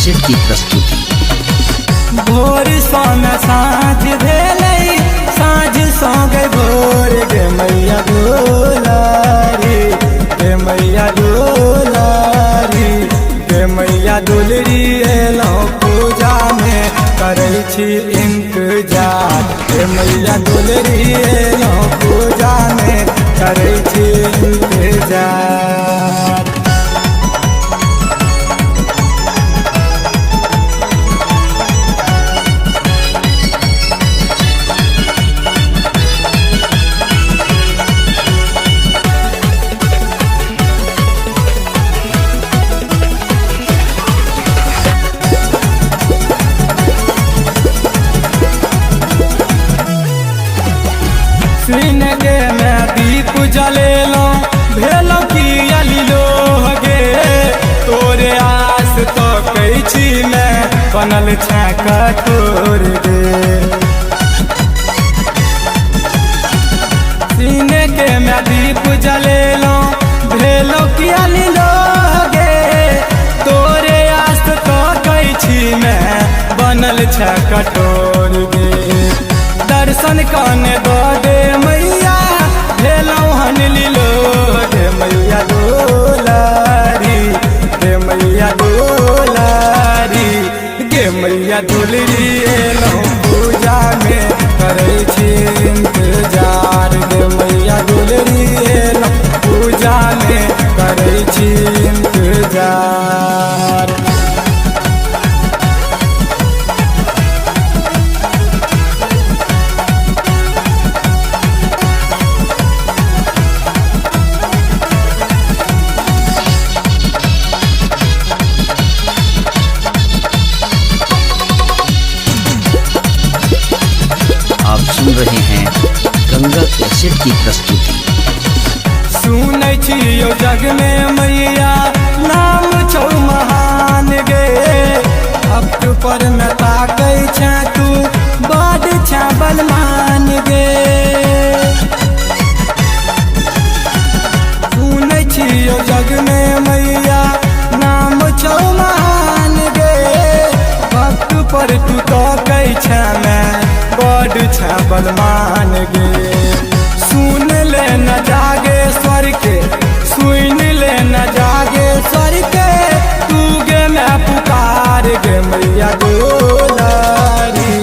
Cassette की प्रस्तुति। भोर सन साँझ भेलै साँझ संगे भोर गे मैया दुलारी गे मैया दुलारी गे मैया दुलरी एलौं पूजा में करै छी इंतजार गे मैया दुलरी एलौं पूजा में करै छी इंतजार। सीन गे मैं दीप जलेलौं भेलौं कि अलिलो गे तोरे आस तो कहै छी मैं बनल छै कठोर गे। सीन के मैं दीप जलेलौं भेलौं कि अलिलो गे तोरे आस तो कहै छी मैं बनल छै कठोर गे। दर्शन कने दो दे मैया भेलौं हन लीलो गे मैया दुलारी गे मैया दुलारी गे मैया दुलरी एलौं पूजा में करै छी इंतजार गे मैया दुलरी एलौं पूजा में करै छी इंतजार। आप सुन रहे हैं गंगा कैसेट की प्रस्तुति। सुनै छियौ जग में मैया नाम छौ महान गे भक्त पर में ताकै छै तू बड छै बलवान गे। सुनै छियौ जग में मैया नाम छौ महान गे भक्त पर तू ताकै छै मैं बड छै बलवान गे। सुन ले न जागे स्वर के सुन ले न जागे स्वर के तू गे मैं पुकार गे मैया दुलारी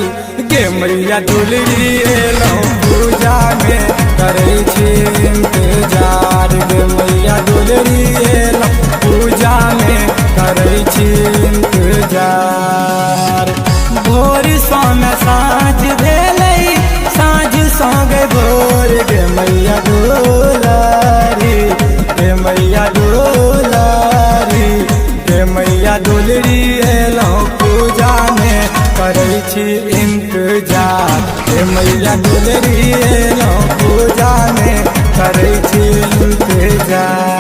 गे मैया दुलरी एलौं पूजा में करै छी इंतजार गे मैया दुलरी एलौं पूजा में करै छी इंतजार। भोर सन साँझ भेलै साँझ संगे भोर गे मैया दुलारी गे मैया दुलारी गे मैया दुलरी एलौं पूजा में करै छी इंतजार गे मैया दुलरी एलौं पूजा में करै छी इंतजार।